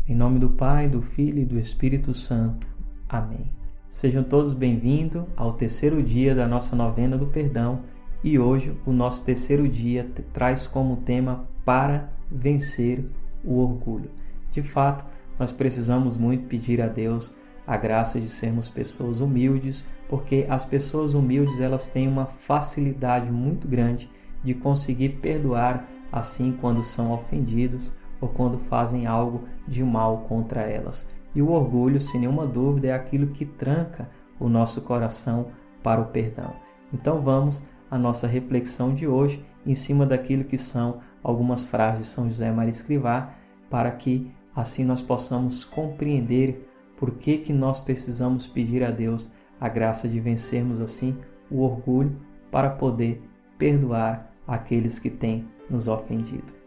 Em nome do Pai, do Filho e do Espírito Santo. Amém. Sejam todos bem-vindos ao terceiro dia da nossa novena do perdão e hoje o nosso terceiro dia traz como tema para vencer o orgulho. De fato, nós precisamos muito pedir a Deus a graça de sermos pessoas humildes, porque as pessoas humildes elas têm uma facilidade muito grande de conseguir perdoar assim quando são ofendidos ou quando fazem algo de mal contra elas. E o orgulho, sem nenhuma dúvida, é aquilo que tranca o nosso coração para o perdão. Então vamos à nossa reflexão de hoje em cima daquilo que são algumas frases de São José Maria Escrivá, para que assim nós possamos compreender por que nós precisamos pedir a Deus a graça de vencermos assim o orgulho para poder perdoar aqueles que têm nos ofendido.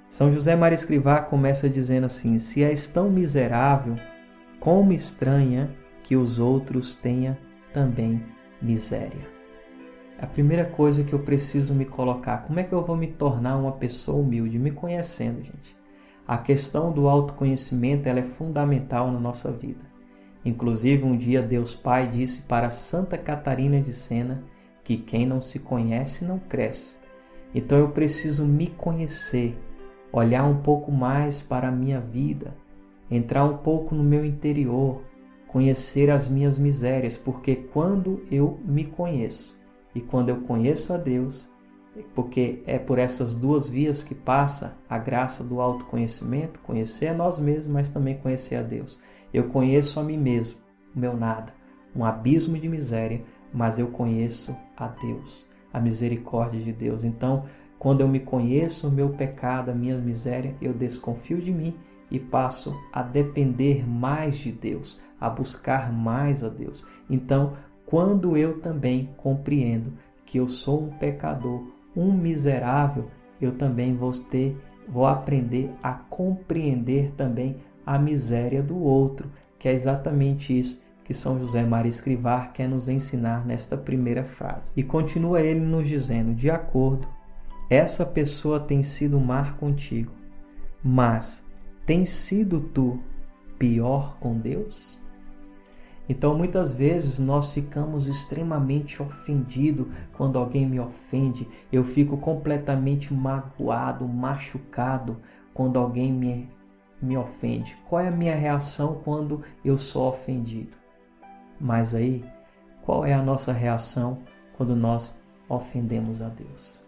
São José Maria Escrivá começa dizendo assim: se és tão miserável, como estranha que os outros tenham também miséria. A primeira coisa que eu preciso me colocar, como é que eu vou me tornar uma pessoa humilde? Me conhecendo, gente. A questão do autoconhecimento ela é fundamental na nossa vida. Inclusive, um dia Deus Pai disse para Santa Catarina de Sena que quem não se conhece não cresce. Então eu preciso me conhecer, olhar um pouco mais para a minha vida, entrar um pouco no meu interior, conhecer as minhas misérias, porque quando eu me conheço e quando eu conheço a Deus, porque é por essas duas vias que passa a graça do autoconhecimento, conhecer a nós mesmos, mas também conhecer a Deus. Eu conheço a mim mesmo, o meu nada, um abismo de miséria, mas eu conheço a Deus, a misericórdia de Deus. Então, quando eu me conheço o meu pecado, a minha miséria, eu desconfio de mim e passo a depender mais de Deus, a buscar mais a Deus. Então, quando eu também compreendo que eu sou um pecador, um miserável, eu também vou aprender a compreender também a miséria do outro, que é exatamente isso que São José Maria Escrivá quer nos ensinar nesta primeira frase. E continua ele nos dizendo: de acordo, essa pessoa tem sido má contigo, mas tem sido tu pior com Deus? Então, muitas vezes nós ficamos extremamente ofendidos quando alguém me ofende. Eu fico completamente magoado, machucado quando alguém me ofende. Qual é a minha reação quando eu sou ofendido? Mas aí, qual é a nossa reação quando nós ofendemos a Deus?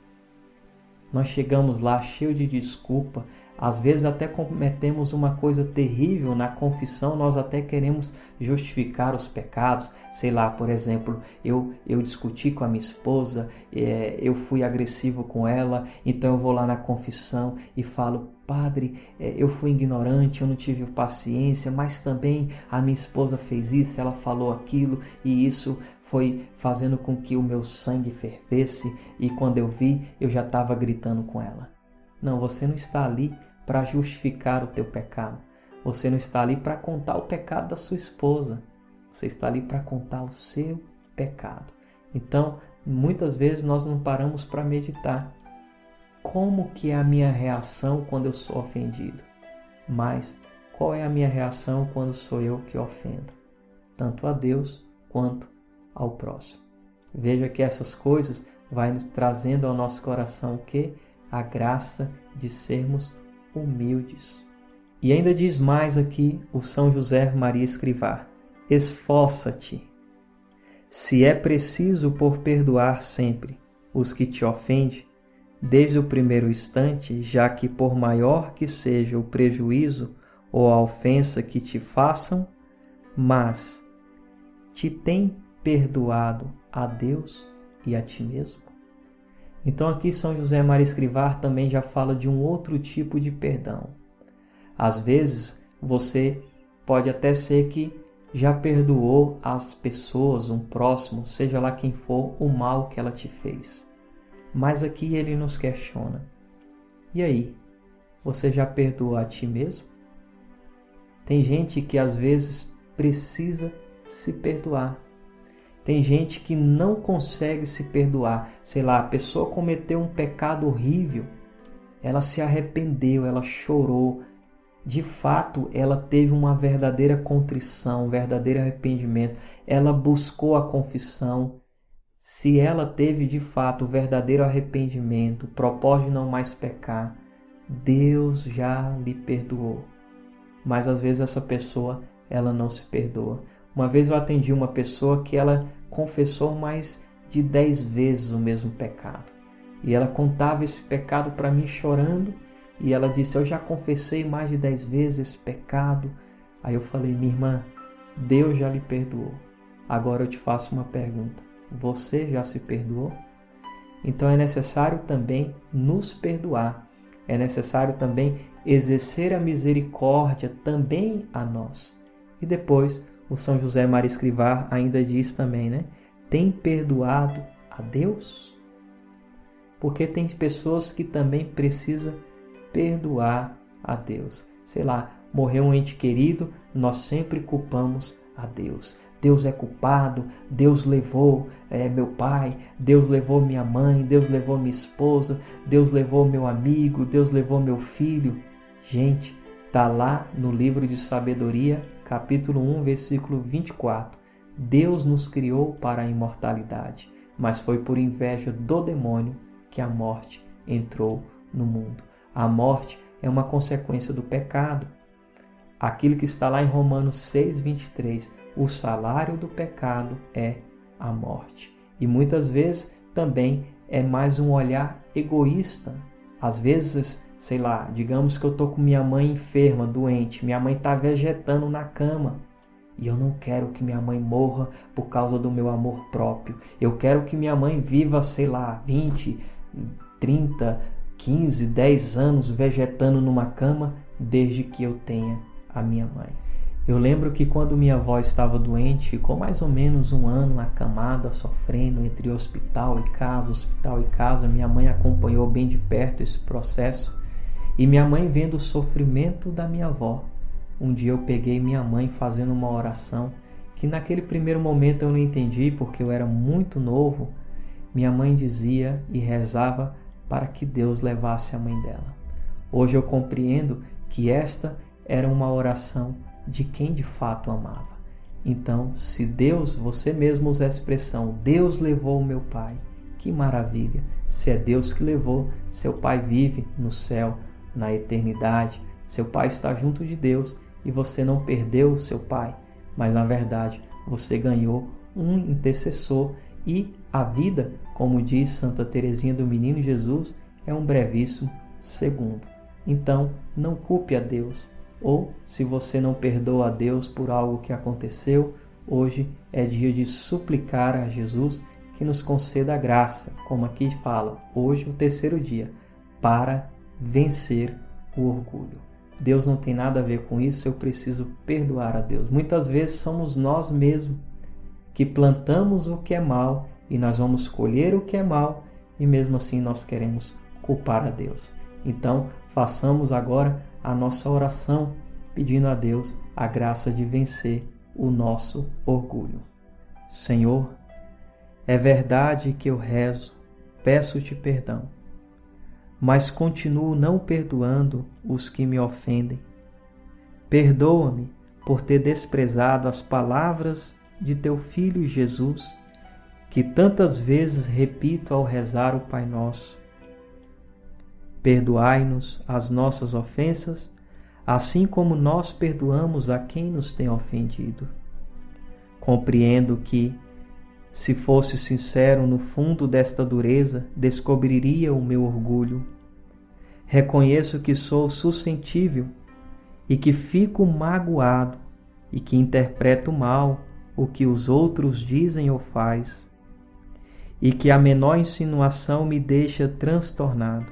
Nós chegamos lá cheio de desculpa, às vezes até cometemos uma coisa terrível na confissão, nós até queremos justificar os pecados. Sei lá, por exemplo, eu discuti com a minha esposa, eu fui agressivo com ela, então eu vou lá na confissão e falo: Padre, eu fui ignorante, eu não tive paciência, mas também a minha esposa fez isso, ela falou aquilo e isso foi fazendo com que o meu sangue fervesse e quando eu vi, eu já estava gritando com ela. Não, você não está ali para justificar o teu pecado. Você não está ali para contar o pecado da sua esposa. Você está ali para contar o seu pecado. Então, muitas vezes nós não paramos para meditar. Como que é a minha reação quando eu sou ofendido? Mas qual é a minha reação quando sou eu que ofendo? Tanto a Deus quanto ao próximo. Veja que essas coisas vai nos trazendo ao nosso coração o quê? A graça de sermos humildes. E ainda diz mais aqui o São José Maria Escrivá: esforça-te, se é preciso, por perdoar sempre os que te ofendem, desde o primeiro instante, já que por maior que seja o prejuízo ou a ofensa que te façam, mas te tem perdoado a Deus e a ti mesmo? Então aqui São José Maria Escrivá também já fala de um outro tipo de perdão. Às vezes você pode até ser que já perdoou as pessoas, um próximo, seja lá quem for, o mal que ela te fez. Mas aqui ele nos questiona: e aí, você já perdoou a ti mesmo? Tem gente que às vezes precisa se perdoar. Tem gente que não consegue se perdoar. Sei lá, a pessoa cometeu um pecado horrível, ela se arrependeu, ela chorou, de fato ela teve uma verdadeira contrição, um verdadeiro arrependimento, ela buscou a confissão, se ela teve de fato o verdadeiro arrependimento, o propósito de não mais pecar, Deus já lhe perdoou. Mas às vezes essa pessoa, ela não se perdoa. Uma vez eu atendi uma pessoa que ela confessou mais de 10 vezes o mesmo pecado. E ela contava esse pecado para mim chorando. E ela disse, eu já confessei mais de 10 vezes esse pecado. Aí eu falei, minha irmã, Deus já lhe perdoou. Agora eu te faço uma pergunta. Você já se perdoou? Então é necessário também nos perdoar. É necessário também exercer a misericórdia também a nós. E depois o São José Maria Escrivá ainda diz também, né? Tem perdoado a Deus? Porque tem pessoas que também precisam perdoar a Deus. Sei lá, morreu um ente querido, nós sempre culpamos a Deus. Deus é culpado, Deus levou meu pai, Deus levou minha mãe, Deus levou minha esposa, Deus levou meu amigo, Deus levou meu filho. Gente, está lá no livro de Sabedoria, capítulo 1, versículo 24. Deus nos criou para a imortalidade, mas foi por inveja do demônio que a morte entrou no mundo. A morte é uma consequência do pecado. Aquilo que está lá em Romanos 6, 23, o salário do pecado é a morte. E muitas vezes também é mais um olhar egoísta. Às vezes, sei lá, digamos que eu estou com minha mãe enferma, doente, minha mãe está vegetando na cama. E eu não quero que minha mãe morra por causa do meu amor próprio. Eu quero que minha mãe viva, sei lá, 20, 30, 15, 10 anos vegetando numa cama, desde que eu tenha a minha mãe. Eu lembro que quando minha avó estava doente, ficou mais ou menos um ano acamada, sofrendo entre hospital e casa. Minha mãe acompanhou bem de perto esse processo. E minha mãe vendo o sofrimento da minha avó, um dia eu peguei minha mãe fazendo uma oração, que naquele primeiro momento eu não entendi, porque eu era muito novo. Minha mãe dizia e rezava para que Deus levasse a mãe dela. Hoje eu compreendo que esta era uma oração de quem de fato amava. Então, se Deus, você mesmo usa a expressão, Deus levou o meu pai, que maravilha! Se é Deus que levou, seu pai vive no céu, na eternidade, seu pai está junto de Deus e você não perdeu o seu pai, mas na verdade você ganhou um intercessor e a vida, como diz Santa Teresinha do Menino Jesus, é um brevíssimo segundo. Então, não culpe a Deus. Ou, se você não perdoa a Deus por algo que aconteceu, hoje é dia de suplicar a Jesus que nos conceda a graça, como aqui fala, hoje o terceiro dia, para vencer o orgulho. Deus não tem nada a ver com isso, eu preciso perdoar a Deus. Muitas vezes somos nós mesmos que plantamos o que é mal e nós vamos colher o que é mal e mesmo assim nós queremos culpar a Deus. Então, façamos agora a nossa oração pedindo a Deus a graça de vencer o nosso orgulho. Senhor, é verdade que eu rezo, peço-te perdão, mas continuo não perdoando os que me ofendem. Perdoa-me por ter desprezado as palavras de teu Filho Jesus, que tantas vezes repito ao rezar o Pai Nosso. Perdoai-nos as nossas ofensas, assim como nós perdoamos a quem nos tem ofendido. Compreendo que, se fosse sincero no fundo desta dureza, descobriria o meu orgulho. Reconheço que sou suscetível e que fico magoado e que interpreto mal o que os outros dizem ou faz, e que a menor insinuação me deixa transtornado.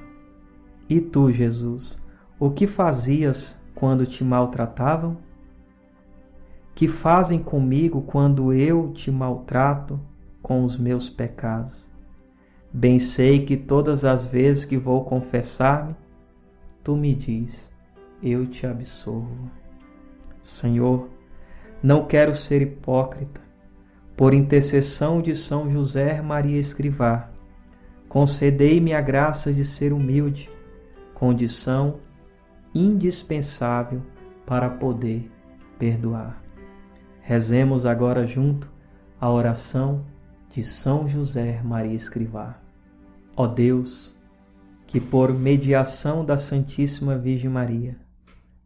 E tu, Jesus, o que fazias quando te maltratavam? Que fazem comigo quando eu te maltrato com os meus pecados? Bem sei que todas as vezes que vou confessar-me, tu me diz, eu te absolvo. Senhor, não quero ser hipócrita. Por intercessão de São José Maria Escrivá, concedei-me a graça de ser humilde, condição indispensável para poder perdoar. Rezemos agora junto a oração de São José Maria Escrivá. Ó Deus, que por mediação da Santíssima Virgem Maria,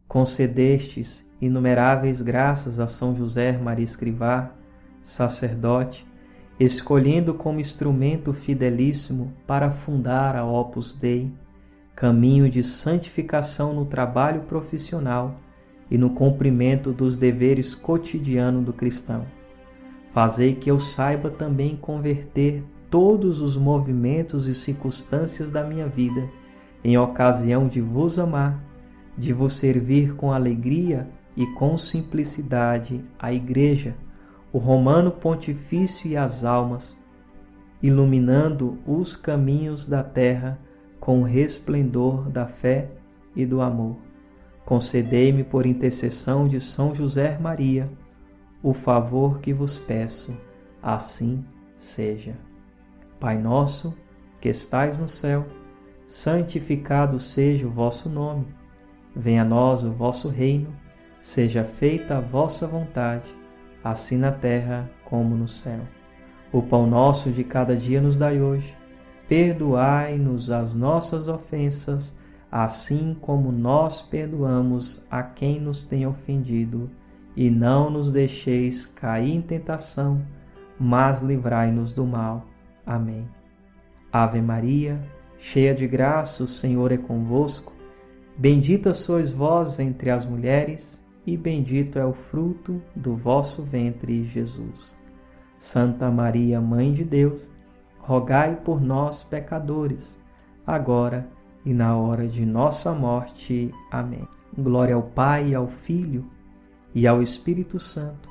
concedestes inumeráveis graças a São José Maria Escrivá, sacerdote, escolhendo como instrumento fidelíssimo para fundar a Opus Dei, caminho de santificação no trabalho profissional e no cumprimento dos deveres cotidianos do cristão. Fazei que eu saiba também converter todos os movimentos e circunstâncias da minha vida em ocasião de vos amar, de vos servir com alegria e com simplicidade a Igreja, o Romano Pontifício e as almas, iluminando os caminhos da terra com o resplendor da fé e do amor. Concedei-me, por intercessão de São José Maria, o favor que vos peço, assim seja. Pai nosso, que estais no céu, santificado seja o vosso nome. Venha a nós o vosso reino, seja feita a vossa vontade, assim na terra como no céu. O pão nosso de cada dia nos dai hoje. Perdoai-nos as nossas ofensas, assim como nós perdoamos a quem nos tem ofendido. E não nos deixeis cair em tentação, mas livrai-nos do mal. Amém. Ave Maria, cheia de graça, o Senhor é convosco. Bendita sois vós entre as mulheres, e bendito é o fruto do vosso ventre, Jesus. Santa Maria, Mãe de Deus, rogai por nós, pecadores, agora e na hora de nossa morte. Amém. Glória ao Pai, ao Filho e ao Espírito Santo,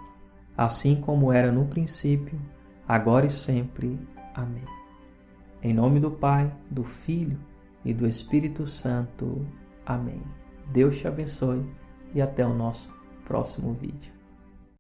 assim como era no princípio, agora e sempre. Amém. Em nome do Pai, do Filho e do Espírito Santo. Amém. Deus te abençoe e até o nosso próximo vídeo.